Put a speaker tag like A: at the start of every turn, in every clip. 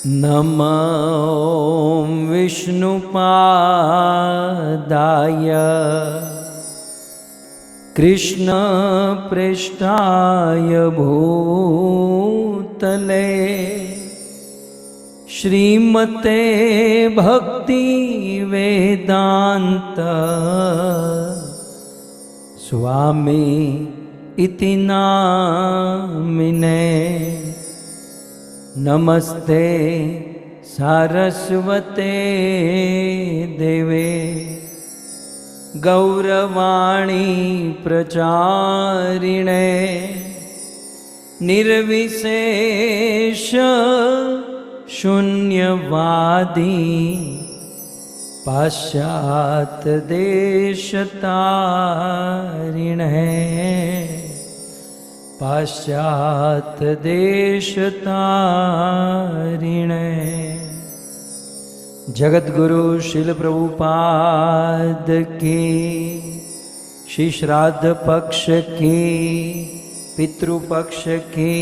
A: नमो विष्णुपादाय कृष्णप्रेष्ठाय भूतले श्रीमते भक्ति वेदांत स्वामी इति नामिने। नमस्ते सारस्वते देवे गौरवाणी प्रचारिणे निर्विशेष शून्यवादी पाश्चात्य देशतारिणे पाश्चात्य देशतारिणे। जगद्गुरु शिल प्रभुपाद की, श्री श्राद्ध पक्ष की, पितृपक्ष की।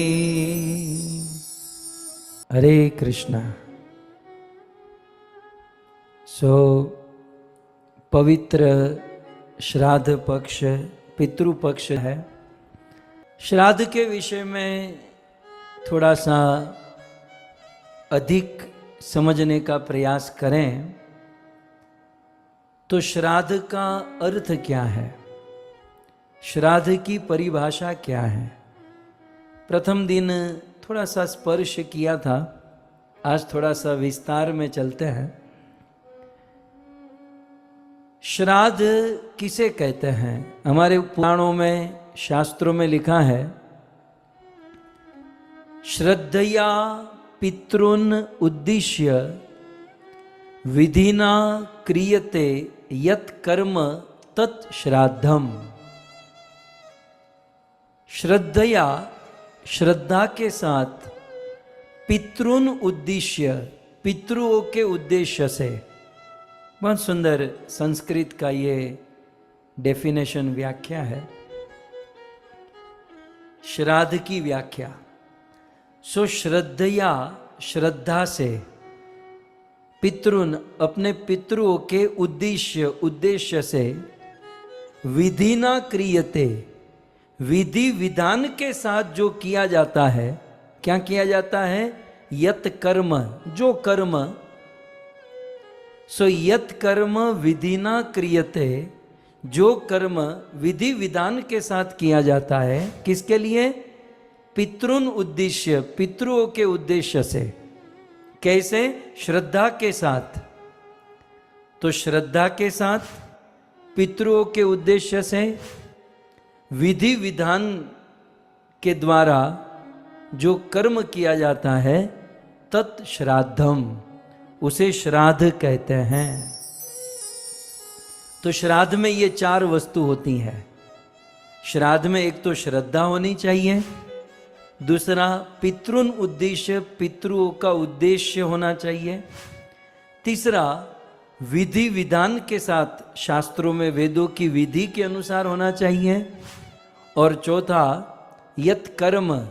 A: हरे कृष्णा। पवित्र श्राद्ध पक्ष पितृपक्ष है। श्राद्ध के विषय में थोड़ा सा अधिक समझने का प्रयास करें तो श्राद्ध का अर्थ क्या है, श्राद्ध की परिभाषा क्या है। प्रथम दिन थोड़ा सा स्पर्श किया था, आज थोड़ा सा विस्तार में चलते हैं। श्राद्ध किसे कहते हैं? हमारे पुराणों में शास्त्रों में लिखा है, श्रद्धया पितॄन् उद्दिश्य विधिना क्रियते यत् कर्म तत् श्राद्धम। श्रद्धया, श्रद्धा के साथ, पितॄन् उद्दिश्य, पितृओं के उद्देश्य से। बहुत सुंदर संस्कृत का ये डेफिनेशन, व्याख्या है, श्राद्ध की व्याख्या। श्रद्धया, श्रद्धा से, पितृन, अपने पितृओं के उद्देश्य से, विधिना क्रियते, विधि विधान के साथ जो किया जाता है। क्या किया जाता है? यत कर्म, जो कर्म। यत कर्म विधिना क्रियते, जो कर्म विधि विधान के साथ किया जाता है। किसके लिए? पितृन उद्देश्य, पितृओं के उद्देश्य से। कैसे? श्रद्धा के साथ। तो श्रद्धा के साथ, पितृओं के उद्देश्य से, विधि विधान के द्वारा जो कर्म किया जाता है, तत् श्राद्धम, उसे श्राद्ध कहते हैं। तो श्राद्ध में ये चार वस्तु होती है। श्राद्ध में एक तो श्रद्धा होनी चाहिए, दूसरा पितृन उद्देश्य, पितृओं का उद्देश्य होना चाहिए, तीसरा विधि विधान के साथ, शास्त्रों में वेदों की विधि के अनुसार होना चाहिए, और चौथा यत कर्म,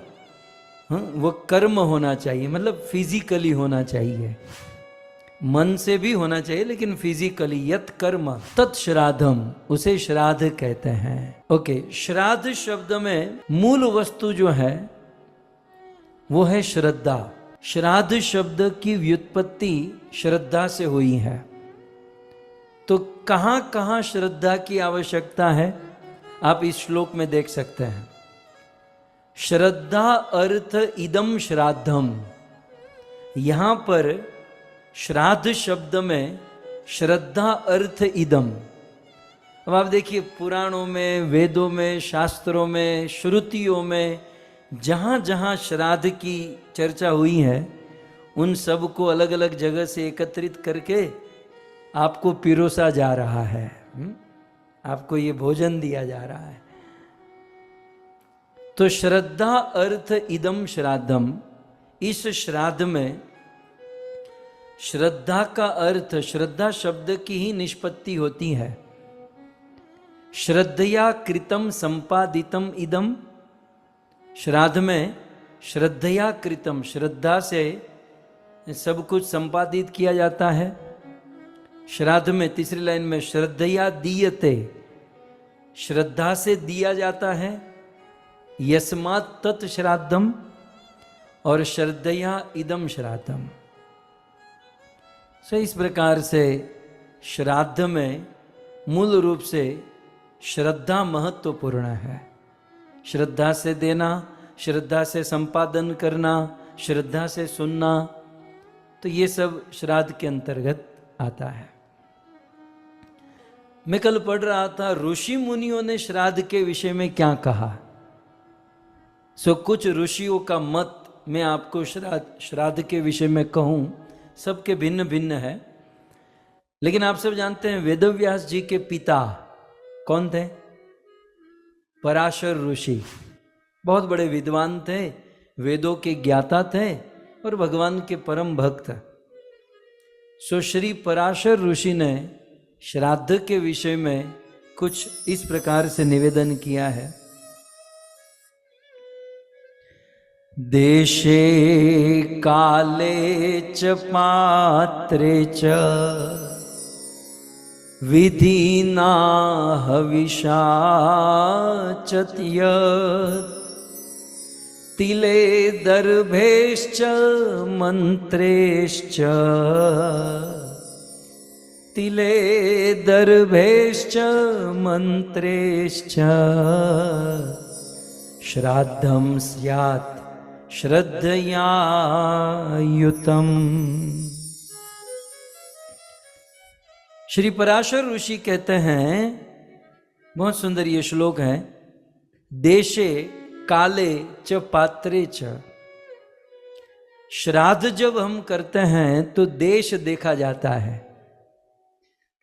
A: वो कर्म होना चाहिए, मतलब फिजिकली होना चाहिए, मन से भी होना चाहिए लेकिन फिजिकली। यत कर्म तत् श्राद्धम, उसे श्राद्ध कहते हैं। ओके, श्राद्ध शब्द में मूल वस्तु जो है वो है श्रद्धा। श्राद्ध शब्द की व्युत्पत्ति श्रद्धा से हुई है। तो कहां कहां श्रद्धा की आवश्यकता है, आप इस श्लोक में देख सकते हैं। श्रद्धा अर्थ इदम श्राद्धम, यहां पर श्राद्ध शब्द में श्रद्धा अर्थ इदम। अब आप देखिए, पुराणों में, वेदों में, शास्त्रों में, श्रुतियों में जहाँ जहाँ श्राद्ध की चर्चा हुई है, उन सब को अलग अलग जगह से एकत्रित करके आपको पिरोसा जा रहा है, आपको ये भोजन दिया जा रहा है। तो श्रद्धा अर्थ इदम श्राद्धम, इस श्राद्ध में श्रद्धा का अर्थ, श्रद्धा शब्द की ही निष्पत्ति होती है। श्रद्धया कृतम संपादितम इदम, श्राद्ध में श्रद्धया कृतम, श्रद्धा से सब कुछ संपादित किया जाता है। श्राद्ध में तीसरी लाइन में श्रद्धया दीयते, श्रद्धा से दिया जाता है। यस्मात् तत् श्राद्धम और श्रद्धया इदम श्राद्धम। सो इस प्रकार से श्राद्ध में मूल रूप से श्रद्धा महत्वपूर्ण है। श्रद्धा से देना, श्रद्धा से संपादन करना, श्रद्धा से सुनना, तो ये सब श्राद्ध के अंतर्गत आता है। मैं कल पढ़ रहा था ऋषि मुनियों ने श्राद्ध के विषय में क्या कहा। सो कुछ ऋषियों का मत मैं आपको श्राद्ध के विषय में कहूं, सबके भिन्न भिन्न है। लेकिन आप सब जानते हैं वेदव्यास जी के पिता कौन थे? पराशर ऋषि। बहुत बड़े विद्वान थे, वेदों के ज्ञाता थे और भगवान के परम भक्त। सो श्री पराशर ऋषि ने श्राद्ध के विषय में कुछ इस प्रकार से निवेदन किया है। देशे काले च पात्रे च विधिना हविषा चत्यत् तिले दर्भेश्च मंत्रेश्च तिले दर्भेश्च मंत्रेश्च श्राद्धं स्यात् श्रद्धया युतम्। श्री पराशर ऋषि कहते हैं, बहुत सुंदर ये श्लोक है, देशे काले च पात्रे च। श्राद्ध जब हम करते हैं तो देश देखा जाता है।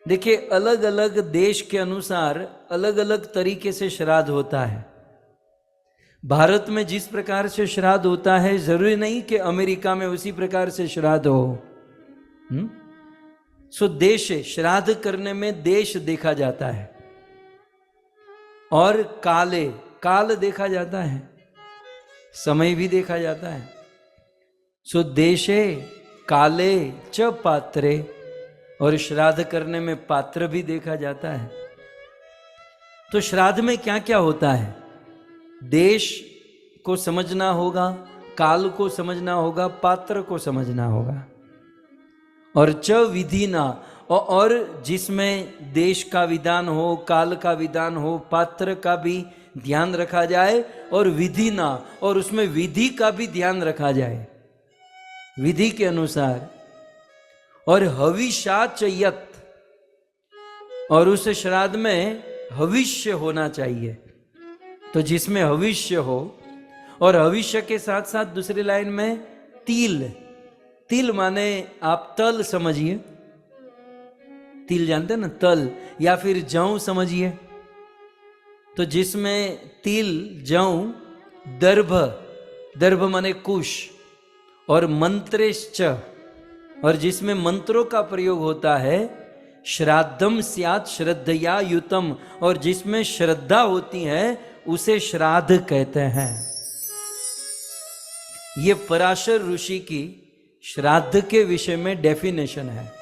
A: देखिए अलग अलग देश के अनुसार अलग अलग तरीके से श्राद्ध होता है। भारत में जिस प्रकार से श्राद्ध होता है जरूरी नहीं कि अमेरिका में उसी प्रकार से श्राद्ध हो। सो देश, श्राद्ध करने में देश देखा जाता है। और काले, काल देखा जाता है, समय भी देखा जाता है। सो देशे काले च पात्रे, और श्राद्ध करने में पात्र भी देखा जाता है। तो श्राद्ध में क्या क्या होता है? देश को समझना होगा, काल को समझना होगा, पात्र को समझना होगा। और च विधि ना, और जिसमें देश का विधान हो, काल का विधान हो, पात्र का भी ध्यान रखा जाए, और विधि ना, और उसमें विधि का भी ध्यान रखा जाए, विधि के अनुसार। और हविषाचयत, और उस श्राद्ध में हविष्य होना चाहिए। तो जिसमें हविष्य हो, और हविष्य के साथ साथ दूसरी लाइन में तिल, तिल माने आप तल समझिए, तिल जानते हैं ना, तल, या फिर जौ समझिए। तो जिसमें तिल, जौ, दर्भ, दर्भ माने कुश, और मंत्रेश्च, और जिसमें मंत्रों का प्रयोग होता है, श्राद्धम स्यात् श्रद्धया युतम, और जिसमें श्रद्धा होती है उसे श्राद्ध कहते हैं। ये पराशर ऋषि की श्राद्ध के विषय में डेफिनेशन है।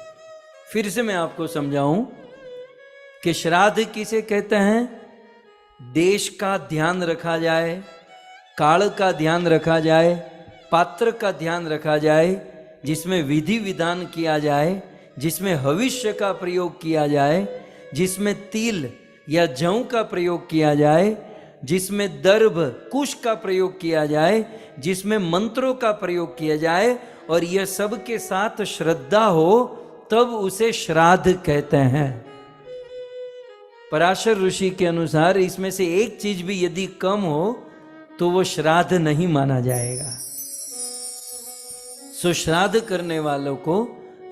A: फिर से मैं आपको समझाऊं कि श्राद्ध किसे कहते हैं? देश का ध्यान रखा जाए, काल का ध्यान रखा जाए, पात्र का ध्यान रखा जाए, जिसमें विधि विधान किया जाए, जिसमें हविष्य का प्रयोग किया जाए, जिसमें तिल या जौ का प्रयोग किया जाए, जिसमें दर्भ, कुश का प्रयोग किया जाए, जिसमें मंत्रों का प्रयोग किया जाए, और यह सब के साथ श्रद्धा हो, तब उसे श्राद्ध कहते हैं। पराशर ऋषि के अनुसार इसमें से एक चीज भी यदि कम हो तो वो श्राद्ध नहीं माना जाएगा। सो श्राद्ध करने वालों को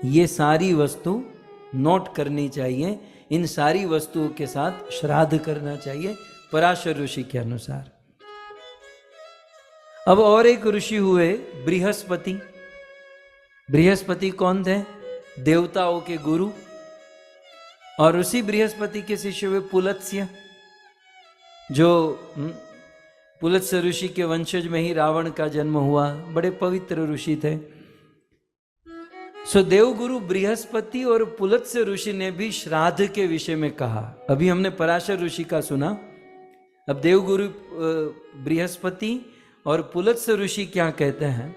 A: ये सारी वस्तु नोट करनी चाहिए, इन सारी वस्तुओं के साथ श्राद्ध करना चाहिए पराशर ऋषि के अनुसार। अब और एक ऋषि हुए बृहस्पति। बृहस्पति कौन थे? देवताओं के गुरु। और उसी बृहस्पति के शिष्य हुए पुलत्स्य, जो पुलत्स्य ऋषि के वंशज में ही रावण का जन्म हुआ। बड़े पवित्र ऋषि थे। सो देवगुरु बृहस्पति और पुलत्स्य ऋषि ने भी श्राद्ध के विषय में कहा। अभी हमने पराशर ऋषि का सुना, अब देवगुरु बृहस्पति और पुलत्स्य ऋषि क्या कहते हैं।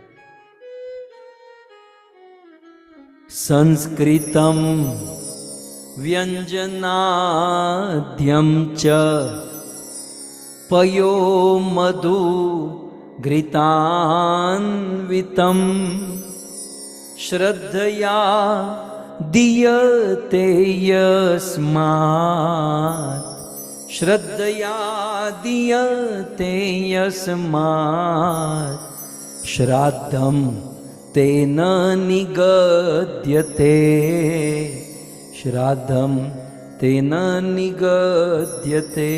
A: संस्कृतम व्यंजनाद्यम च पयो मधु घृतान्वितम श्रद्धया दीयते यस्मात् श्रद्धया दीयते यस्मात् श्राद्धं तेन निगद्यते श्राद्धं तेन निगद्यते।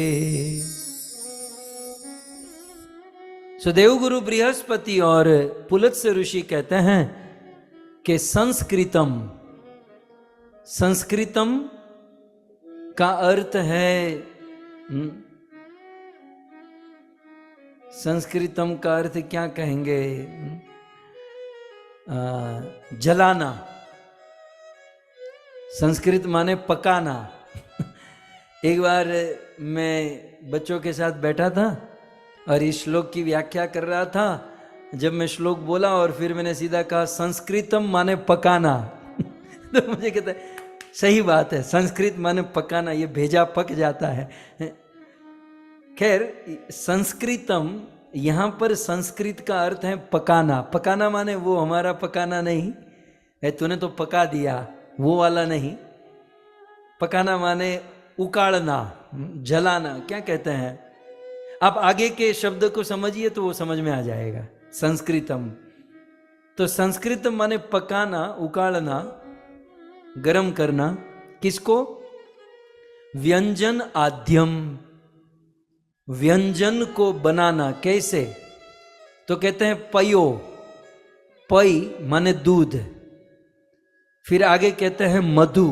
A: देवगुरु बृहस्पति और पुलत्स्य ऋषि कहते हैं कि संस्कृतम का अर्थ है, संस्कृतम का अर्थ क्या कहेंगे, जलाना। संस्कृत माने पकाना। एक बार मैं बच्चों के साथ बैठा था और इस श्लोक की व्याख्या कर रहा था। जब मैं श्लोक बोला और फिर मैंने सीधा कहा संस्कृतम माने पकाना तो मुझे कहता है सही बात है, संस्कृत माने पकाना, ये भेजा पक जाता है। खैर संस्कृतम, यहाँ पर संस्कृत का अर्थ है पकाना। पकाना माने वो हमारा पकाना नहीं है, तूने तो पका दिया, वो वाला नहीं। पकाना माने उकाड़ना, जलाना, क्या कहते हैं। आप आगे के शब्द को समझिए तो वो समझ में आ जाएगा। संस्कृतम, तो संस्कृतम माने पकाना, उकाड़ना, गरम करना। किसको? व्यंजन आद्यम, व्यंजन को बनाना। कैसे? तो कहते हैं पयो, पई माने दूध, फिर आगे कहते हैं मधु।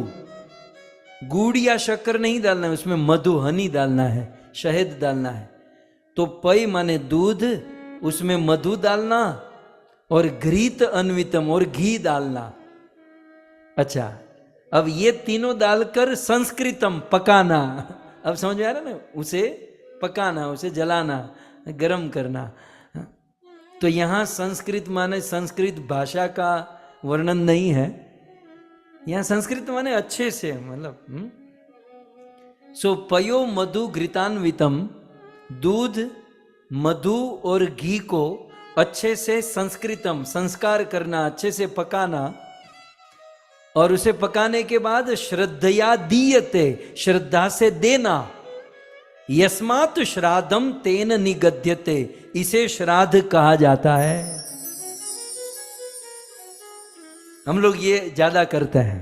A: गुड़ या शक्कर नहीं डालना है उसमें, मधु हनी डालना है, शहद डालना है। तो पई माने दूध, उसमें मधु डालना और घृत अन्वितम, और घी डालना। अच्छा, अब ये तीनों डालकर संस्कृतम, पकाना। अब समझ में आ रहा ना, उसे पकाना, उसे जलाना, गरम करना। तो यहां संस्कृत माने संस्कृत भाषा का वर्णन नहीं है, यहां संस्कृत माने अच्छे से, मतलब सो पयो मधु घृतान्वितम, दूध, मधु और घी को अच्छे से संस्कृतम, संस्कार करना, अच्छे से पकाना। और उसे पकाने के बाद श्रद्धया दीयते, श्रद्धा से देना। यस्मात् श्राद्धम तेन निगद्यते, इसे श्राद्ध कहा जाता है। हम लोग ये ज्यादा करते हैं,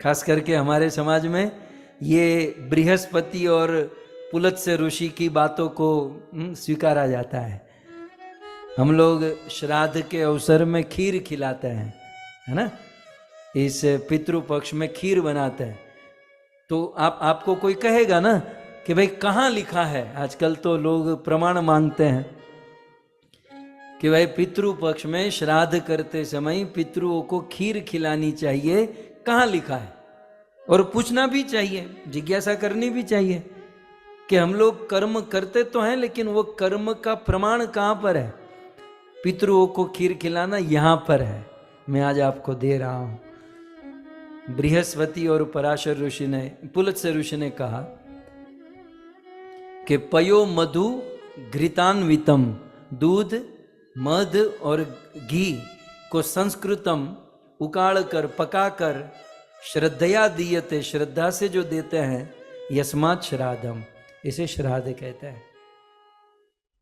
A: खास करके हमारे समाज में ये बृहस्पति और पुलत्स्य ऋषि की बातों को स्वीकारा जाता है। हम लोग श्राद्ध के अवसर में खीर खिलाते हैं, है ना। इस पितृपक्ष में खीर बनाते हैं। तो आपको कोई कहेगा ना कि भाई कहाँ लिखा है, आजकल तो लोग प्रमाण मांगते हैं कि भाई पितृपक्ष में श्राद्ध करते समय पितृओं को खीर खिलानी चाहिए, कहाँ लिखा है। और पूछना भी चाहिए, जिज्ञासा करनी भी चाहिए कि हम लोग कर्म करते तो हैं, लेकिन वो कर्म का प्रमाण कहाँ पर है। पितृओं को खीर खिलाना यहाँ पर है, मैं आज आपको दे रहा हूं। बृहस्पति और पराशर ऋषि ने, पुलत्स्य ऋषि ने कहा कि पयो मधु घृतान्वितम, दूध, मध और घी को संस्कृतम, उकाड़ कर, पका कर, श्रद्धया दीयते, श्रद्धा से जो देते हैं, यस्मात् श्राद्धम, इसे श्राद्ध कहते हैं।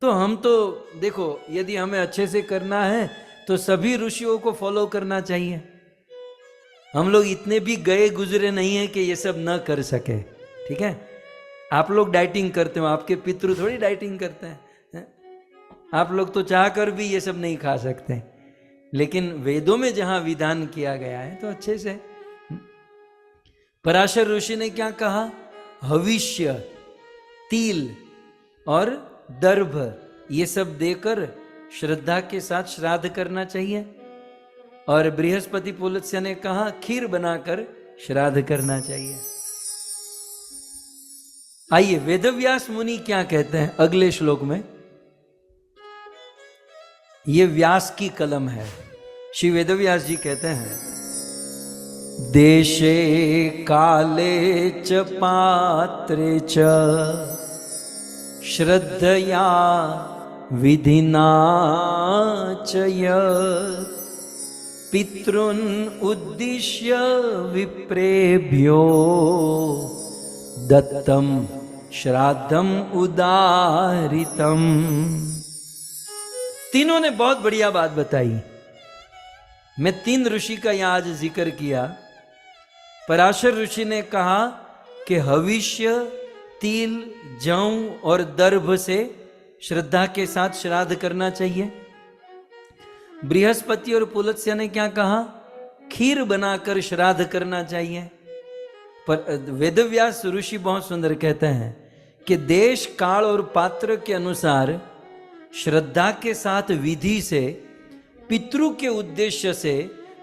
A: तो हम तो देखो, यदि हमें अच्छे से करना है तो सभी ऋषियों को फॉलो करना चाहिए। हम लोग इतने भी गए गुजरे नहीं है कि ये सब न कर सके, ठीक है। आप लोग डाइटिंग करते हो, आपके पितृ थोड़ी डाइटिंग करते हैं। आप लोग तो चाहकर भी ये सब नहीं खा सकते, लेकिन वेदों में जहां विधान किया गया है तो अच्छे से। पराशर ऋषि ने क्या कहा? हविष्य, तिल और दर्भ, ये सब देकर श्रद्धा के साथ श्राद्ध करना चाहिए। और बृहस्पति पुलत्स्य ने कहा खीर बनाकर श्राद्ध करना चाहिए। आइए वेदव्यास मुनि क्या कहते हैं अगले श्लोक में। ये व्यास की कलम है। श्री वेदव्यास जी कहते हैं, देशे काले च पात्रे च श्रद्धया विधिना च यत् पितॄन् उद्दिश्य विप्रेभ्यो दत्तम श्राद्धम उदारितम। तीनों ने बहुत बढ़िया बात बताई। मैं 3 ऋषि का यहां आज जिक्र किया। पराशर ऋषि ने कहा कि हविष्य, तिल, जौ और दर्भ से श्रद्धा के साथ श्राद्ध करना चाहिए। बृहस्पति और पुलत्स्य ने क्या कहा, खीर बनाकर श्राद्ध करना चाहिए। पर वेदव्यास ऋषि बहुत सुंदर कहते हैं कि देश, काल और पात्र के अनुसार श्रद्धा के साथ विधि से पितृ के उद्देश्य से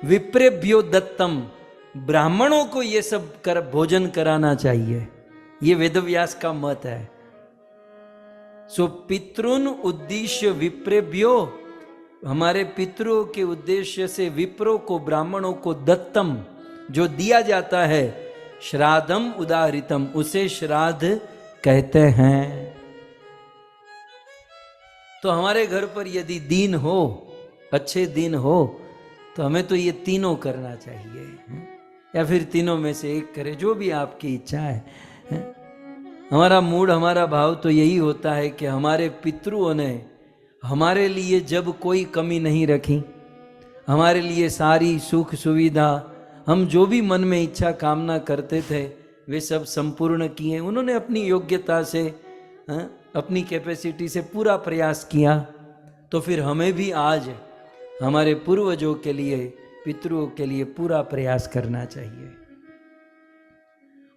A: विप्रेभ्यो दत्तम, ब्राह्मणों को ये सब कर भोजन कराना चाहिए। ये वेदव्यास का मत है। सो पितृन उद्देश्य विप्रेभ्यो, हमारे पितरों के उद्देश्य से विप्रों को, ब्राह्मणों को दत्तम जो दिया जाता है, श्राद्धम उदारितम, उसे श्राद्ध कहते हैं। तो हमारे घर पर यदि दिन हो, अच्छे दिन हो, तो हमें तो ये तीनों करना चाहिए, या फिर तीनों में से एक करे, जो भी आपकी इच्छा है। हमारा मूड, हमारा भाव तो यही होता है कि हमारे पितरों ने हमारे लिए जब कोई कमी नहीं रखी, हमारे लिए सारी सुख सुविधा, हम जो भी मन में इच्छा कामना करते थे वे सब संपूर्ण किए। उन्होंने अपनी योग्यता से, अपनी कैपेसिटी से पूरा प्रयास किया। तो फिर हमें भी आज हमारे पूर्वजों के लिए, पितरों के लिए पूरा प्रयास करना चाहिए।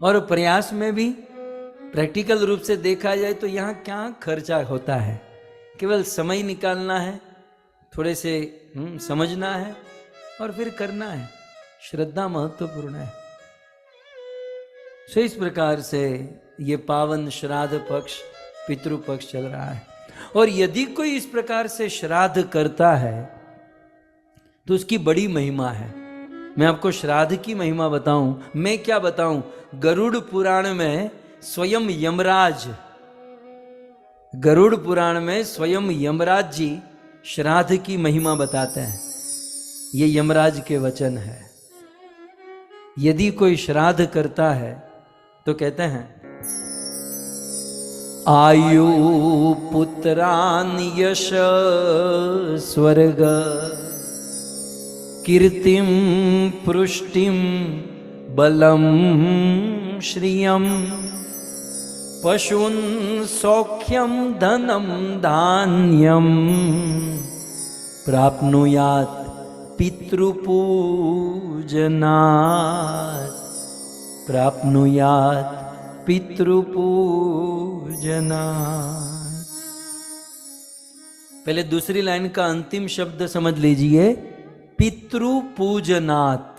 A: और प्रयास में भी प्रैक्टिकल रूप से देखा जाए तो यहाँ क्या खर्चा होता है, केवल समय निकालना है, थोड़े से समझना है और फिर करना है। श्रद्धा महत्वपूर्ण है। सो इस प्रकार से ये पावन श्राद्ध पक्ष, पितृ पक्ष चल रहा है। और यदि कोई इस प्रकार से श्राद्ध करता है तो उसकी बड़ी महिमा है। मैं आपको श्राद्ध की महिमा बताऊं, मैं क्या बताऊं, गरुड़ पुराण में स्वयं यमराज, गरुड़ पुराण में स्वयं यमराज जी श्राद्ध की महिमा बताते हैं। ये यमराज के वचन है। यदि कोई श्राद्ध करता है तो कहते हैं, आयु पुत्रान यश स्वर्ग कीर्तिम पुष्टिम बलम श्रियम पशून सौख्यम धनम धान्यम प्राप्नुयात् पितृपूजनात् प्राप्नुयात् पितृपूजनात्। पहले दूसरी लाइन का अंतिम शब्द समझ लीजिए, पितृपूजनात्।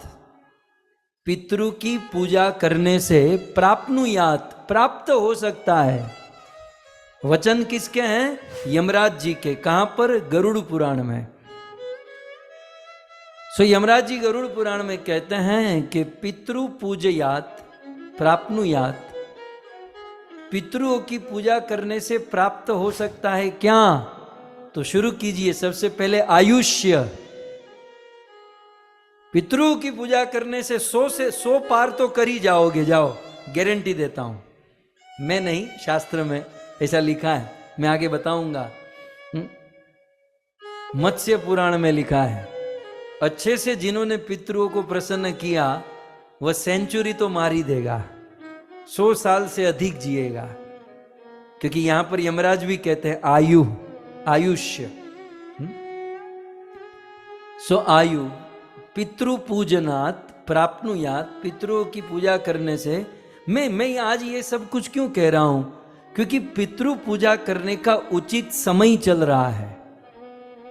A: पितृ की पूजा करने से प्राप्नुयात्, प्राप्त हो सकता है। वचन किसके हैं? यमराज जी के। कहां पर? गरुड़ पुराण में। सो यमराज जी गरुड़ पुराण में कहते हैं कि पितृ पूजयात प्राप्नुयात, पितरों की पूजा करने से प्राप्त हो सकता है क्या? तो शुरू कीजिए सबसे पहले आयुष्य। पितरों की पूजा करने से 100 से 100 पार तो कर ही जाओगे, जाओ, गारंटी देता हूं। मैं नहीं, शास्त्र में ऐसा लिखा है, मैं आगे बताऊंगा। मत्स्य पुराण में लिखा है, अच्छे से जिन्होंने पितरों को प्रसन्न किया वह सेंचुरी तो मार ही देगा, 100 साल से अधिक जिएगा। क्योंकि यहां पर यमराज भी कहते हैं आयु, आयुष्य। सो आयु पितृ पूजनात् प्राप्नुयात्, पितरों की पूजा करने से मैं आज ये सब कुछ क्यों कह रहा हूं? क्योंकि पितृ पूजा करने का उचित समय चल रहा है।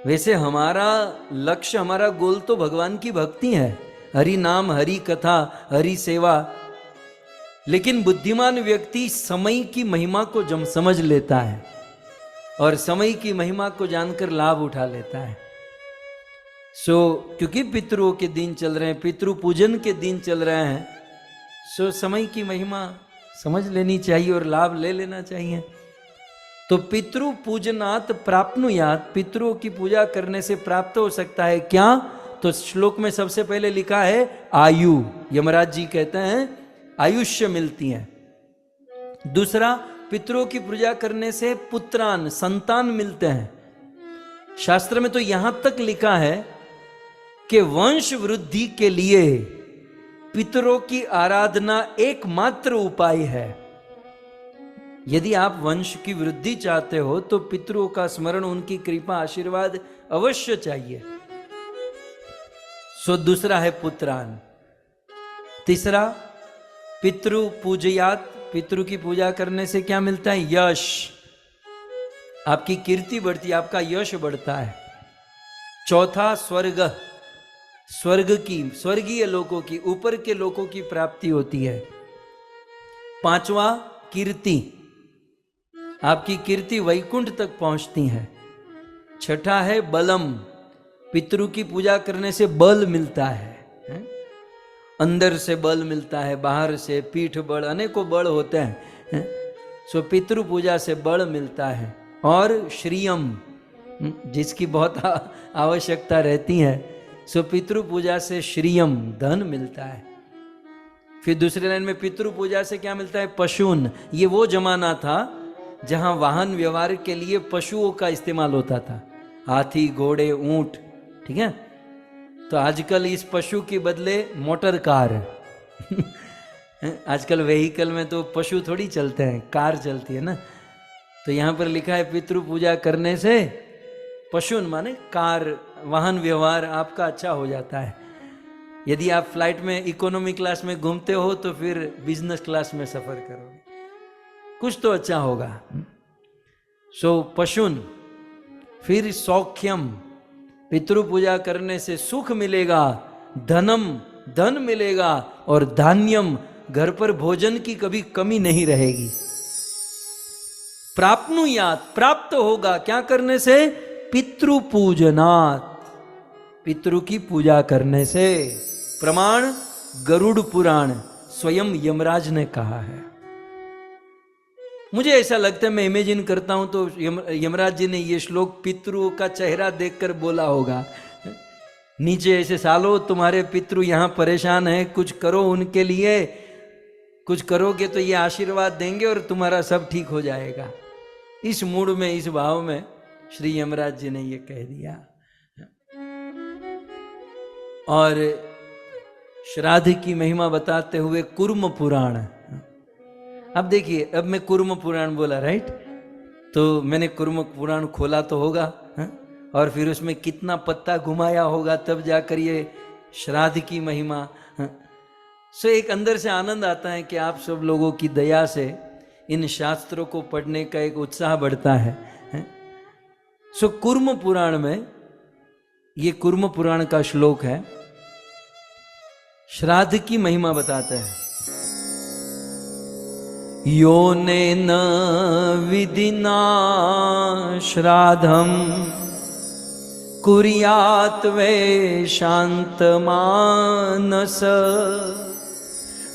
A: वैसे हमारा लक्ष्य, हमारा गोल तो भगवान की भक्ति है, हरि नाम, हरि कथा, हरि सेवा। लेकिन बुद्धिमान व्यक्ति समय की महिमा को जम समझ लेता है और समय की महिमा को जानकर लाभ उठा लेता है। क्योंकि पितरों के दिन चल रहे हैं, पितृ पूजन के दिन चल रहे हैं, समय की महिमा समझ लेनी चाहिए और लाभ ले लेना चाहिए। तो पितृ पूजनात् प्राप्नुयात्, पितरों की पूजा करने से प्राप्त हो सकता है क्या? तो श्लोक में सबसे पहले लिखा है आयु। यमराज जी कहते हैं आयुष्य मिलती है। दूसरा, पितरों की पूजा करने से पुत्रान, संतान मिलते हैं। शास्त्र में तो यहां तक लिखा है कि वंश वृद्धि के लिए पितरों की आराधना एकमात्र उपाय है। यदि आप वंश की वृद्धि चाहते हो तो पितरों का स्मरण, उनकी कृपा, आशीर्वाद अवश्य चाहिए। दूसरा है पुत्रान। तीसरा, पितृ पूजयात, पितृ की पूजा करने से क्या मिलता है? यश, आपकी कीर्ति बढ़ती है, आपका यश बढ़ता है। चौथा, स्वर्ग, स्वर्ग की, स्वर्गीय लोकों की, ऊपर के लोकों की प्राप्ति होती है। पांचवा, कीर्ति, आपकी कीर्ति वैकुंठ तक पहुंचती है। छठा है बलम, पितृ की पूजा करने से बल मिलता है, अंदर से बल मिलता है, बाहर से पीठ बल, अनेकों बल होते हैं। पितृ पूजा से बल मिलता है। और श्रियम, जिसकी बहुत आवश्यकता रहती है, पितृ पूजा से श्रियम, धन मिलता है। फिर दूसरे लाइन में पितृ पूजा से क्या मिलता है? पशुन। ये वो जमाना था जहां वाहन व्यवहार के लिए पशुओं का इस्तेमाल होता था, हाथी, घोड़े, ऊंट, ठीक है। तो आजकल इस पशु के बदले मोटर कार आजकल व्हीकल में तो पशु थोड़ी चलते हैं, कार चलती है ना। तो यहां पर लिखा है पितृ पूजा करने से पशुन माने कार, वाहन व्यवहार आपका अच्छा हो जाता है। यदि आप फ्लाइट में इकोनॉमी क्लास में घूमते हो तो फिर बिजनेस क्लास में सफर करोगे, कुछ तो अच्छा होगा। पशुन। फिर सौख्यम, पितृ पूजा करने से सुख मिलेगा, धनम, धन मिलेगा, और धान्यम, घर पर भोजन की कभी कमी नहीं रहेगी। प्राप्नुयात्, प्राप्त होगा, क्या करने से? पितृ पूजनात्, पितृ की पूजा करने से। प्रमाण गरुड़ पुराण, स्वयं यमराज ने कहा है। मुझे ऐसा लगता है, मैं इमेजिन करता हूं तो यमराज जी ने ये श्लोक पितरों का चेहरा देखकर बोला होगा, नीचे ऐसे सालों तुम्हारे पितृ यहां परेशान हैं, कुछ करो उनके लिए, कुछ करोगे तो ये आशीर्वाद देंगे और तुम्हारा सब ठीक हो जाएगा। इस मूड में, इस भाव में श्री यमराज जी ने ये कह दिया। और श्राद्ध की महिमा बताते हुए कुर्म पुराण, अब देखिए, अब मैं कुर्म पुराण बोला, राइट? तो मैंने कुर्म पुराण खोला तो होगा, और फिर उसमें कितना पत्ता घुमाया होगा, तब जाकर ये श्राद्ध की महिमा। एक अंदर से आनंद आता है कि आप सब लोगों की दया से इन शास्त्रों को पढ़ने का एक उत्साह बढ़ता है। कुर्म पुराण में, ये कुर्म पुराण का श्लोक है, श्राद्ध की महिमा बताते हैं। योनेन विधिना श्राद्धं कुर्यात् वै शान्तमानस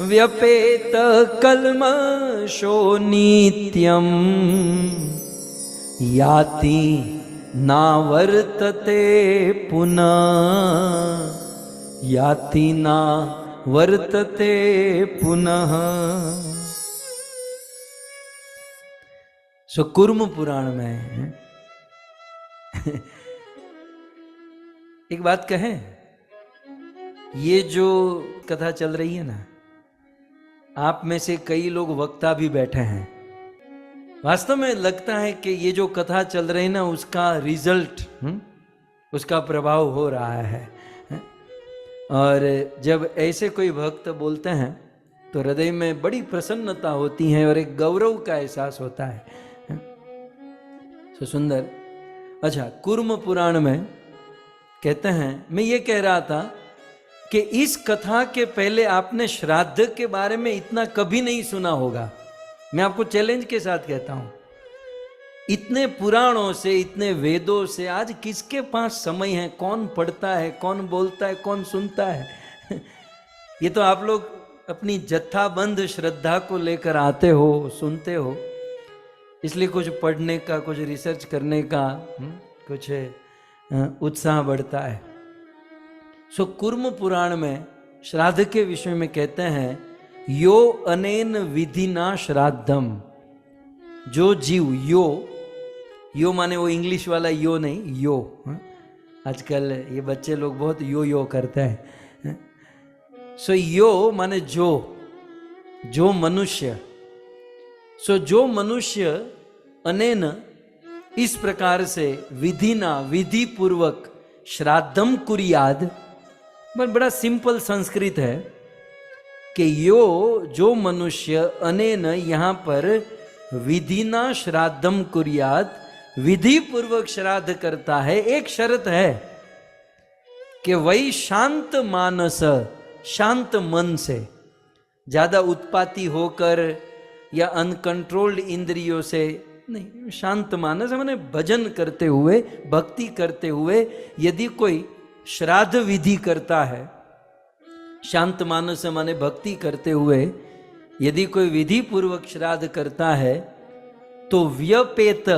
A: व्यपेत कल्मषो नित्यं याति नावर्तते पुनः, याति ना वर्तते पुनः। कुर्म पुराण में एक बात कहें, ये जो कथा चल रही है ना, आप में से कई लोग वक्ता भी बैठे हैं। वास्तव में लगता है कि ये जो कथा चल रही है ना, उसका रिजल्ट, उसका प्रभाव हो रहा है। और जब ऐसे कोई भक्त बोलते हैं तो हृदय में बड़ी प्रसन्नता होती है और एक गौरव का एहसास होता है। सुंदर। अच्छा, कूर्म पुराण में कहते हैं, मैं ये कह रहा था कि इस कथा के पहले आपने श्राद्ध के बारे में इतना कभी नहीं सुना होगा। मैं आपको चैलेंज के साथ कहता हूं, इतने पुराणों से, इतने वेदों से आज किसके पास समय है? कौन पढ़ता है, कौन बोलता है, कौन सुनता है? ये तो आप लोग अपनी जत्थाबंद श्रद्धा को लेकर आते हो, सुनते हो, इसलिए कुछ पढ़ने का, कुछ रिसर्च करने का कुछ उत्साह बढ़ता है। सो कूर्म पुराण में श्राद्ध के विषय में कहते हैं, यो अनेन विधिना श्राद्धम, जो जीव, यो माने वो इंग्लिश वाला यो नहीं, यो, आजकल ये बच्चे लोग बहुत यो करते हैं। सो यो माने जो मनुष्य, सो जो मनुष्य अनेन, इस प्रकार से, विधिना, विधि पूर्वक, श्राद्धम कुरियाद, बड़ा सिंपल संस्कृत है कि जो मनुष्य अनेन, यहां पर विधिना श्राद्धम कुरियाद, विधि पूर्वक श्राद्ध करता है, एक शर्त है कि वही शांत मानस, शांत मन से, ज्यादा उत्पाती होकर या अनकंट्रोल्ड इंद्रियों से नहीं, शांत मानस माने भजन करते हुए, भक्ति करते हुए यदि कोई श्राद्ध विधि करता है, शांत मानस माने भक्ति करते हुए यदि कोई विधि पूर्वक श्राद्ध करता है, तो व्यपेत,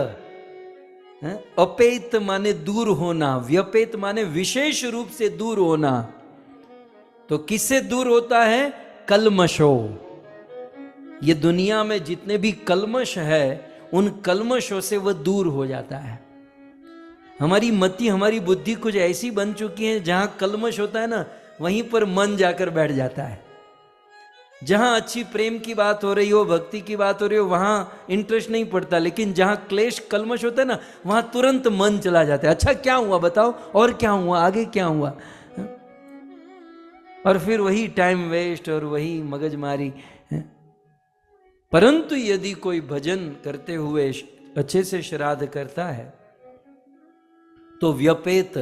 A: अपेत माने दूर होना, व्यपेत माने विशेष रूप से दूर होना। तो किससे दूर होता है? कलमशो। ये दुनिया में जितने भी कलमश है, उन कलमशों से वह दूर हो जाता है। हमारी मति, हमारी बुद्धि कुछ ऐसी बन चुकी है, जहां कलमश होता है ना, वहीं पर मन जाकर बैठ जाता है। जहां अच्छी प्रेम की बात हो रही हो, भक्ति की बात हो रही हो, वहां इंटरेस्ट नहीं पड़ता, लेकिन जहां क्लेश, कलमश होता है ना, वहां तुरंत मन चला जाता है। अच्छा क्या हुआ बताओ, और क्या हुआ, आगे क्या हुआ, और फिर वही टाइम वेस्ट और वही मगजमारी। परंतु यदि कोई भजन करते हुए अच्छे से श्राद्ध करता है, तो व्यपेत,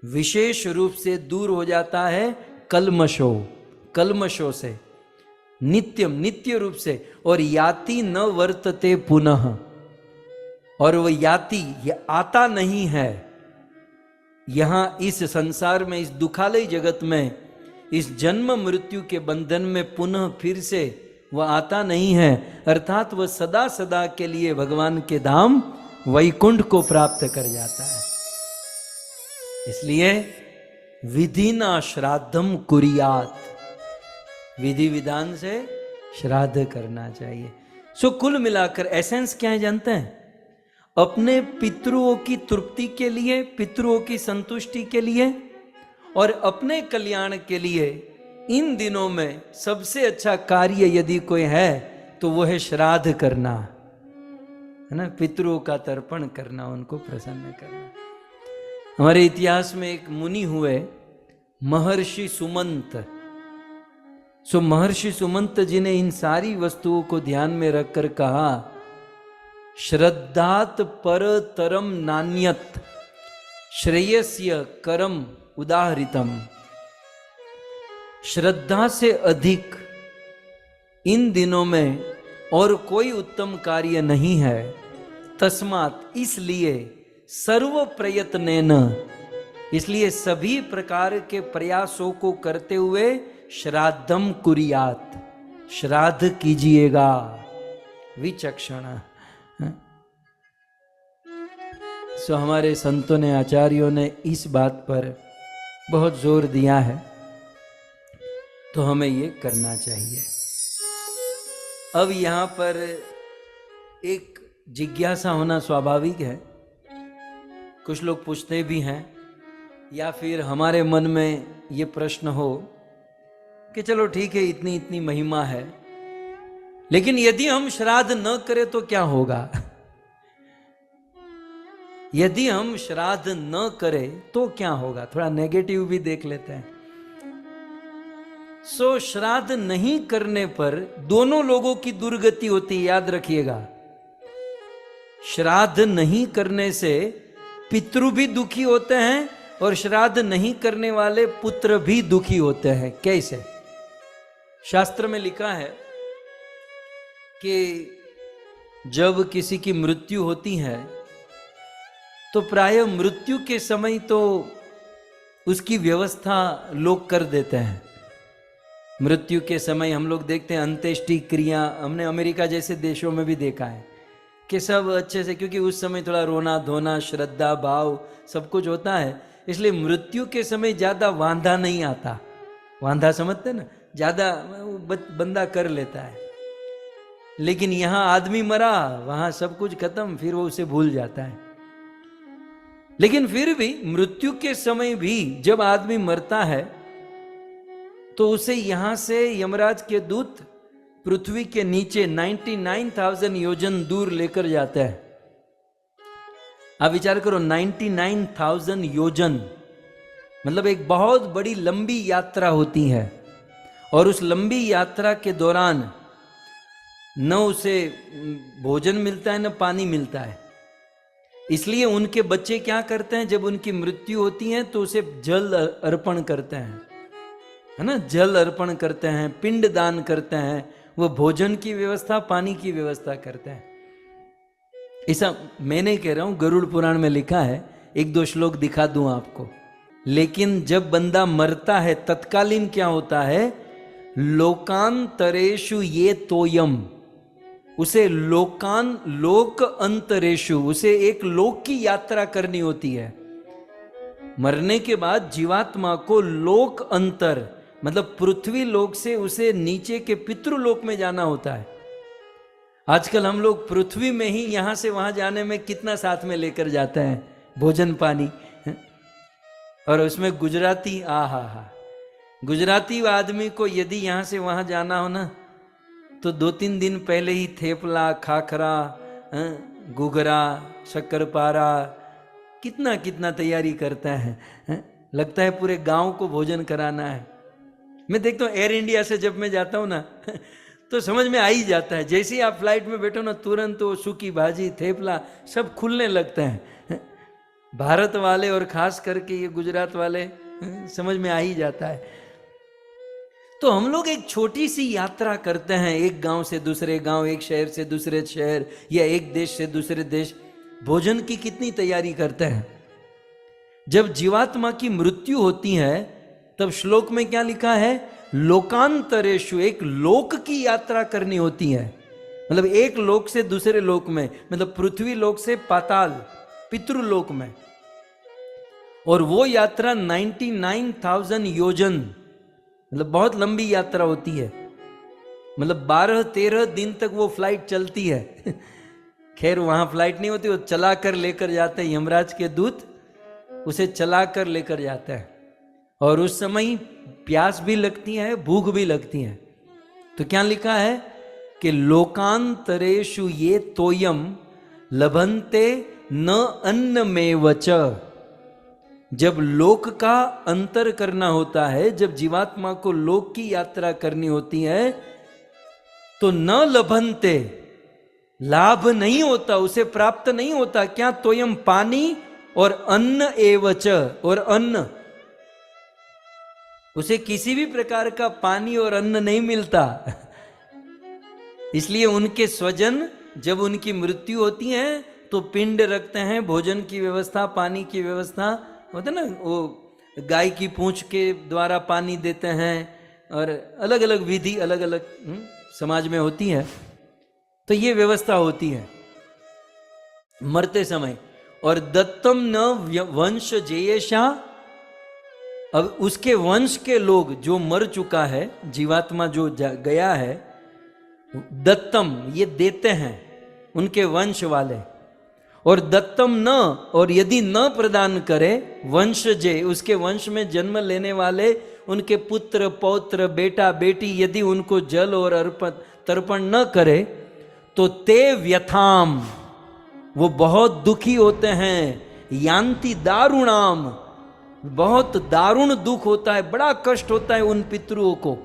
A: विशेष रूप से दूर हो जाता है कलमशों से, नित्यम, नित्य रूप से, और याति न वर्तते पुनः, और वह याति, ये आता नहीं है यहां इस संसार में, इस दुखालय जगत में, इस जन्म मृत्यु के बंधन में पुनः फिर से वह आता नहीं है, अर्थात वह सदा सदा के लिए भगवान के धाम वैकुंठ को प्राप्त कर जाता है। इसलिए विधिना श्राद्धम कुरियात, विधि विधान से श्राद्ध करना चाहिए। सो कुल मिलाकर एसेंस क्या है जानते हैं? अपने पितरों की तृप्ति के लिए, पितरों की संतुष्टि के लिए और अपने कल्याण के लिए इन दिनों में सबसे अच्छा कार्य यदि कोई है तो वो है श्राद्ध करना, है ना, पितरों का तर्पण करना, उनको प्रसन्न करना। हमारे इतिहास में एक मुनि हुए, महर्षि सुमंत। सो महर्षि सुमंत जी ने इन सारी वस्तुओं को ध्यान में रखकर कहा, श्रद्धात पर तरम नान्यत श्रेयस्य करम उदाहरितम। श्रद्धा से अधिक इन दिनों में और कोई उत्तम कार्य नहीं है। तस्मात, इसलिए, सर्व प्रयत्नेन, इसलिए सभी प्रकार के प्रयासों को करते हुए श्राद्धम कुरियात, श्राद्ध कीजिएगा। विचक्षण। सो हमारे संतों ने, आचार्यों ने इस बात पर बहुत जोर दिया है, तो हमें ये करना चाहिए। अब यहां पर एक जिज्ञासा होना स्वाभाविक है। कुछ लोग पूछते भी हैं, या फिर हमारे मन में ये प्रश्न हो कि चलो ठीक है, इतनी इतनी महिमा है, लेकिन यदि हम श्राद्ध न करें तो क्या होगा? यदि हम श्राद्ध न करें तो क्या होगा? थोड़ा नेगेटिव भी देख लेते हैं। सो श्राद्ध नहीं करने पर दोनों लोगों की दुर्गति होती है, याद रखिएगा। श्राद्ध नहीं करने से पितृ भी दुखी होते हैं और श्राद्ध नहीं करने वाले पुत्र भी दुखी होते हैं। कैसे? शास्त्र में लिखा है कि जब किसी की मृत्यु होती है तो प्रायः मृत्यु के समय तो उसकी व्यवस्था लोग कर देते हैं। मृत्यु के समय हम लोग देखते हैं अंत्येष्टि क्रिया, हमने अमेरिका जैसे देशों में भी देखा है कि सब अच्छे से, क्योंकि उस समय थोड़ा रोना धोना, श्रद्धा भाव सब कुछ होता है, इसलिए मृत्यु के समय ज़्यादा वांधा नहीं आता। वांधा समझते ना, ज़्यादा बंदा कर लेता है। लेकिन यहाँ आदमी मरा, वहाँ सब कुछ खत्म, फिर वो उसे भूल जाता है। लेकिन फिर भी मृत्यु के समय भी जब आदमी मरता है तो उसे यहां से यमराज के दूत पृथ्वी के नीचे 99,000 योजन दूर लेकर जाते हैं। आप विचार करो, 99,000 योजन मतलब एक बहुत बड़ी लंबी यात्रा होती है। और उस लंबी यात्रा के दौरान न उसे भोजन मिलता है न पानी मिलता है। इसलिए उनके बच्चे क्या करते हैं, जब उनकी मृत्यु होती है तो उसे जल अर्पण करते हैं, है ना, जल अर्पण करते हैं, पिंड दान करते हैं, वो भोजन की व्यवस्था, पानी की व्यवस्था करते हैं। ऐसा मैं नहीं कह रहा हूं, गरुड़ पुराण में लिखा है, एक दो श्लोक दिखा दूं आपको। लेकिन जब बंदा मरता है तत्कालीन क्या होता है, लोकांतरेषु ये तोयम, उसे लोक अंतरेषु, उसे एक लोक की यात्रा करनी होती है। मरने के बाद जीवात्मा को लोक अंतर मतलब पृथ्वी लोक से उसे नीचे के पितृलोक में जाना होता है। आजकल हम लोग पृथ्वी में ही यहां से वहां जाने में कितना साथ में लेकर जाते हैं, भोजन पानी, और उसमें गुजराती, आहा, गुजराती आदमी को यदि यहां से वहां जाना हो ना तो 2-3 दिन पहले ही थेपला, खाखरा, गुगरा, शक्करपारा, कितना कितना तैयारी करता है। लगता है पूरे गांव को भोजन कराना है। मैं देखता हूँ एयर इंडिया से जब मैं जाता हूँ ना तो समझ में आ ही जाता है, जैसे ही आप फ्लाइट में बैठो ना तुरंत वो सूखी भाजी, थेपला सब खुलने लगते हैं। भारत वाले और खास करके ये गुजरात वाले, समझ में आ ही जाता है। तो हम लोग एक छोटी सी यात्रा करते हैं, एक गांव से दूसरे गांव, एक शहर से दूसरे शहर, या एक देश से दूसरे देश। भोजन की कितनी तैयारी करते हैं। जब जीवात्मा की मृत्यु होती है तब श्लोक में क्या लिखा है, लोकांतरेषु, एक लोक की यात्रा करनी होती है। मतलब एक लोक से दूसरे लोक में, मतलब पृथ्वी लोक से पाताल पितृलोक में। और वो यात्रा 99,000 योजन, मतलब बहुत लंबी यात्रा होती है। मतलब 12-13 दिन तक वो फ्लाइट चलती है। खैर वहां फ्लाइट नहीं होती, वो चला कर लेकर जाते हैं, यमराज के दूत उसे चला कर लेकर जाते हैं। और उस समय प्यास भी लगती है, भूख भी लगती है। तो क्या लिखा है कि लोकांतरेषु ये तोयम लभन्ते न अन्नमेवच। जब लोक का अंतर करना होता है, जब जीवात्मा को लोक की यात्रा करनी होती है तो न लभन्ते, लाभ नहीं होता, उसे प्राप्त नहीं होता। क्या? तोयम, पानी, और अन्न एवच, और अन्न, उसे किसी भी प्रकार का पानी और अन्न नहीं मिलता। इसलिए उनके स्वजन जब उनकी मृत्यु होती है तो पिंड रखते हैं, भोजन की व्यवस्था, पानी की व्यवस्था होता है ना, वो गाय की पूंछ के द्वारा पानी देते हैं, और अलग अलग विधि अलग अलग समाज में होती है। तो ये व्यवस्था होती है मरते समय। और दत्तम न वंश जेयशा, अब उसके वंश के लोग, जो मर चुका है, जीवात्मा जो गया है, दत्तम ये देते हैं उनके वंश वाले। और दत्तम न, और यदि न प्रदान करे, वंशजे, उसके वंश में जन्म लेने वाले उनके पुत्र पौत्र बेटा बेटी यदि उनको जल और तर्पण न करे तो ते व्यथाम, वो बहुत दुखी होते हैं। यान्ति दारुणाम, बहुत दारुण दुख होता है, बड़ा कष्ट होता है उन पितरों को।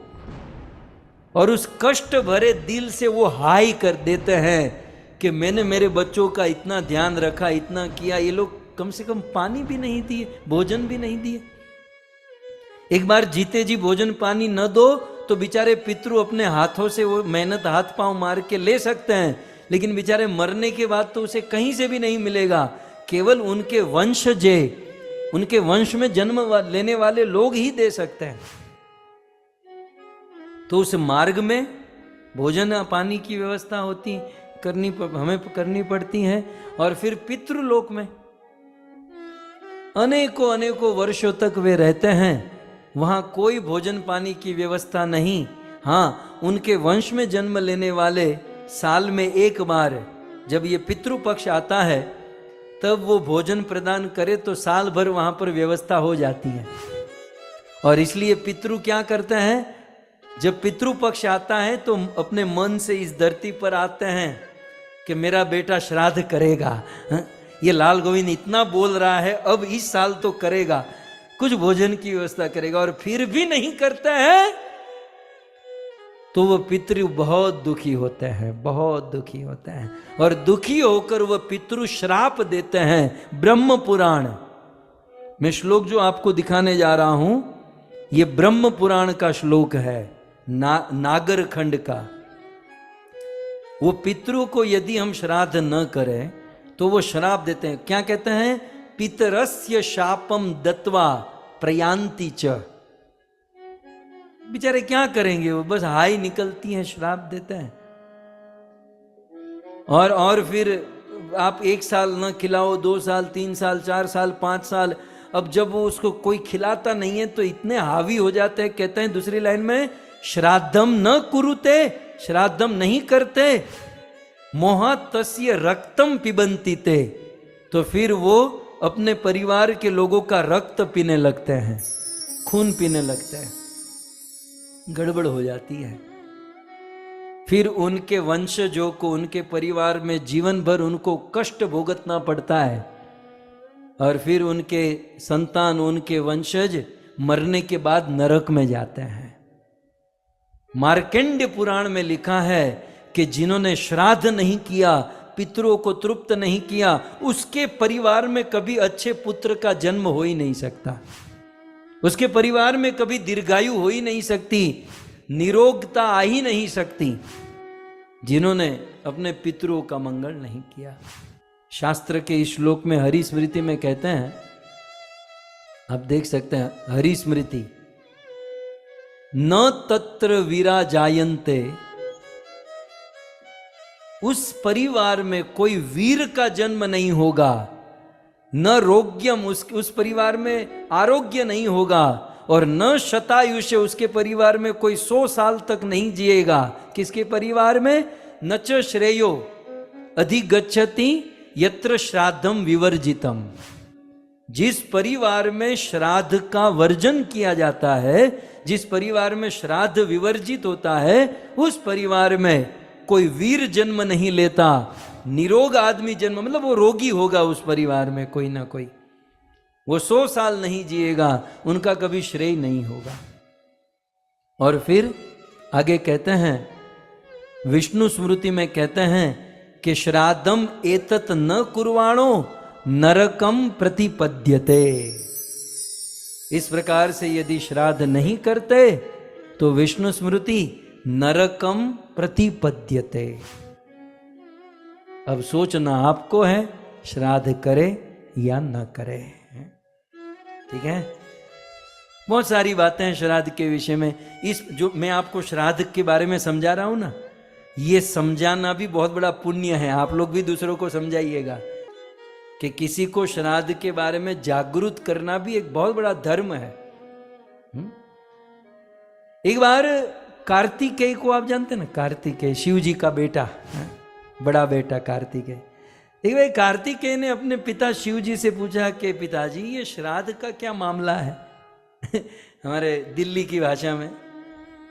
A: और उस कष्ट भरे दिल से वो हाय कर देते हैं कि मैंने मेरे बच्चों का इतना ध्यान रखा, इतना किया। ये लोग कम से कम पानी भी नहीं दिए, भोजन भी नहीं दिए। एक बार जीते जी भोजन पानी न दो तो बेचारे पितृ अपने हाथों से वो मेहनत हाथ पांव मार के ले सकते हैं, लेकिन बेचारे मरने के बाद तो उसे कहीं से भी नहीं मिलेगा। केवल उनके वंशजे, उनके वंश में जन्म लेने वाले लोग ही दे सकते हैं। तो उस मार्ग में भोजन पानी की व्यवस्था हमें करनी पड़ती है। और फिर पितृलोक में अनेकों अनेकों वर्षों तक वे रहते हैं, वहां कोई भोजन पानी की व्यवस्था नहीं। हाँ, उनके वंश में जन्म लेने वाले साल में एक बार जब ये पितृपक्ष आता है तब वो भोजन प्रदान करे तो साल भर वहां पर व्यवस्था हो जाती है। और इसलिए पितृ क्या करते हैं, जब पितृपक्ष आता है तो अपने मन से इस धरती पर आते हैं कि मेरा बेटा श्राद्ध करेगा, ये लाल गोविंद इतना बोल रहा है, अब इस साल तो करेगा, कुछ भोजन की व्यवस्था करेगा। और फिर भी नहीं करते हैं तो वह पितृ बहुत दुखी होते हैं, बहुत दुखी होते हैं। और दुखी होकर वह पितृ श्राप देते हैं। ब्रह्म पुराण में श्लोक जो आपको दिखाने जा रहा हूं, यह ब्रह्म पुराण का श्लोक है, नागर खंड का। वो पितरों को यदि हम श्राद्ध न करें तो वो श्राप देते हैं। क्या कहते हैं, पितरस्य शापम दत्वा प्रयांति च। बेचारे क्या करेंगे, वो बस हाय निकलती हैं, श्राप देते हैं। और फिर आप 1 साल न खिलाओ, 2 साल, 3 साल, 4 साल, 5 साल, अब जब वो उसको कोई खिलाता नहीं है तो इतने हावी हो जाते हैं। कहते हैं दूसरी लाइन में, श्राद्धम न कुरुते, श्राद्धम नहीं करते, मोहा तस्य रक्तम पिबंती ते, तो फिर वो अपने परिवार के लोगों का रक्त पीने लगते हैं, खून पीने लगते हैं, गड़बड़ हो जाती है। फिर उनके वंशजों को, उनके परिवार में जीवन भर उनको कष्ट भुगतना पड़ता है। और फिर उनके संतान, उनके वंशज मरने के बाद नरक में जाते हैं। मार्कंडेय पुराण में लिखा है कि जिन्होंने श्राद्ध नहीं किया, पितरों को तृप्त नहीं किया, उसके परिवार में कभी अच्छे पुत्र का जन्म हो ही नहीं सकता, उसके परिवार में कभी दीर्घायु हो ही नहीं सकती, निरोगता आ ही नहीं सकती, जिन्होंने अपने पितरों का मंगल नहीं किया। शास्त्र के इस श्लोक में हरि स्मृति में कहते हैं, आप देख सकते हैं, हरि स्मृति, न तत्र वीरा जायन्ते, उस परिवार में कोई वीर का जन्म नहीं होगा, न रोग्यम, उस परिवार में आरोग्य नहीं होगा, और न शतायुष, उसके परिवार में कोई 100 साल तक नहीं जिएगा। किसके परिवार में, न च श्रेयो अधिगच्छति यत्र श्राद्धम विवर्जितम, जिस परिवार में श्राद्ध का वर्जन किया जाता है, जिस परिवार में श्राद्ध विवर्जित होता है, उस परिवार में कोई वीर जन्म नहीं लेता, निरोग आदमी जन्म, मतलब वो रोगी होगा उस परिवार में कोई ना कोई, वो 100 साल नहीं जिएगा, उनका कभी श्रेय नहीं होगा। और फिर आगे कहते हैं, विष्णु स्मृति में कहते हैं कि श्राद्धम एतत न कुर्वाणो नरकम प्रतिपद्यते, इस प्रकार से यदि श्राद्ध नहीं करते तो विष्णु स्मृति नरकम प्रतिपद्यते। अब सोचना आपको है, श्राद्ध करे या न करे, ठीक है। बहुत सारी बातें हैं श्राद्ध के विषय में। इस जो मैं आपको श्राद्ध के बारे में समझा रहा हूं ना, ये समझाना भी बहुत बड़ा पुण्य है। आप लोग भी दूसरों को समझाइएगा कि किसी को श्राद्ध के बारे में जागरूक करना भी एक बहुत बड़ा धर्म है। एक बार कार्तिकेय को आप जानते हैं ना, कार्तिकेय शिव जी का बेटा, बड़ा बेटा कार्तिकेय। एक बार कार्तिकेय ने अपने पिता शिव जी से पूछा कि पिताजी, ये श्राद्ध का क्या मामला है? हमारे दिल्ली की भाषा में,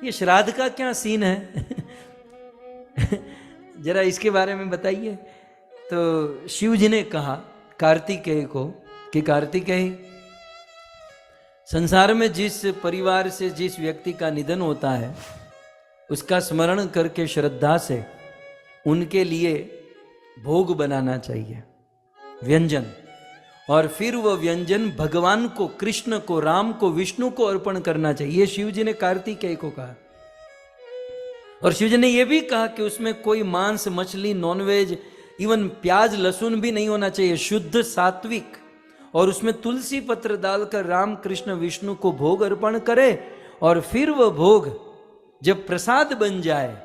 A: ये श्राद्ध का क्या सीन है? जरा इसके बारे में बताइए। तो शिव जी ने कहा कार्तिकेय को कि कार्तिकेय, संसार में जिस परिवार से जिस व्यक्ति का निधन होता है, उसका स्मरण करके श्रद्धा से उनके लिए भोग बनाना चाहिए, व्यंजन, और फिर वह व्यंजन भगवान को, कृष्ण को, राम को, विष्णु को अर्पण करना चाहिए। शिव जी ने कार्तिकेय को कहा। और शिव जी ने यह भी कहा कि उसमें कोई मांस, मछली, नॉनवेज, इवन प्याज, लहसुन भी नहीं होना चाहिए, शुद्ध सात्विक। और उसमें तुलसी पत्र डालकर राम, कृष्ण, विष्णु को भोग अर्पण करे। और फिर वह भोग जब प्रसाद बन जाए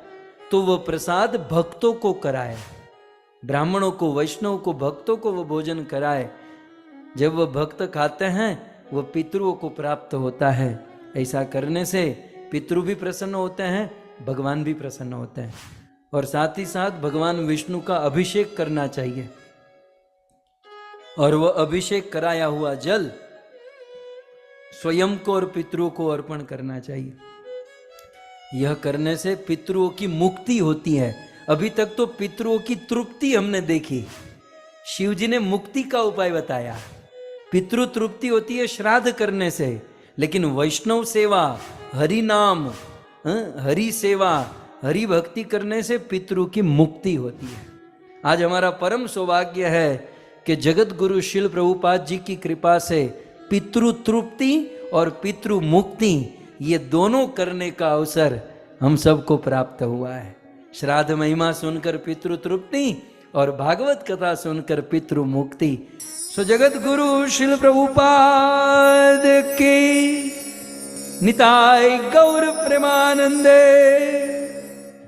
A: तो वह प्रसाद भक्तों को कराए, ब्राह्मणों को, वैष्णव को, भक्तों को वह भोजन कराए। जब वह भक्त खाते हैं वह पितरों को प्राप्त होता है। ऐसा करने से पितरु भी प्रसन्न होते हैं, भगवान भी प्रसन्न होते हैं। और साथ ही साथ भगवान विष्णु का अभिषेक करना चाहिए। और वह अभिषेक कराया हुआ जल स्वयं को और पितरों को अर्पण करना चाहिए। यह करने से पितरों की मुक्ति होती है। अभी तक तो पितरों की तृप्ति हमने देखी, शिव जी ने मुक्ति का उपाय बताया। पितृ तृप्ति होती है श्राद्ध करने से, लेकिन वैष्णव सेवा, हरि नाम, हरि सेवा, हरि भक्ति करने से पितृ की मुक्ति होती है। आज हमारा परम सौभाग्य है कि जगत गुरु शिल प्रभुपाद जी की कृपा से पितृ तृप्ति और पितृ मुक्ति, ये दोनों करने का अवसर हम सबको प्राप्त हुआ है। श्राद्ध महिमा सुनकर पितृ तृप्ति और भागवत कथा सुनकर पितृ मुक्ति। सो जगत गुरु शिल प्रभुपाद की निताय गौर प्रेमानंदे।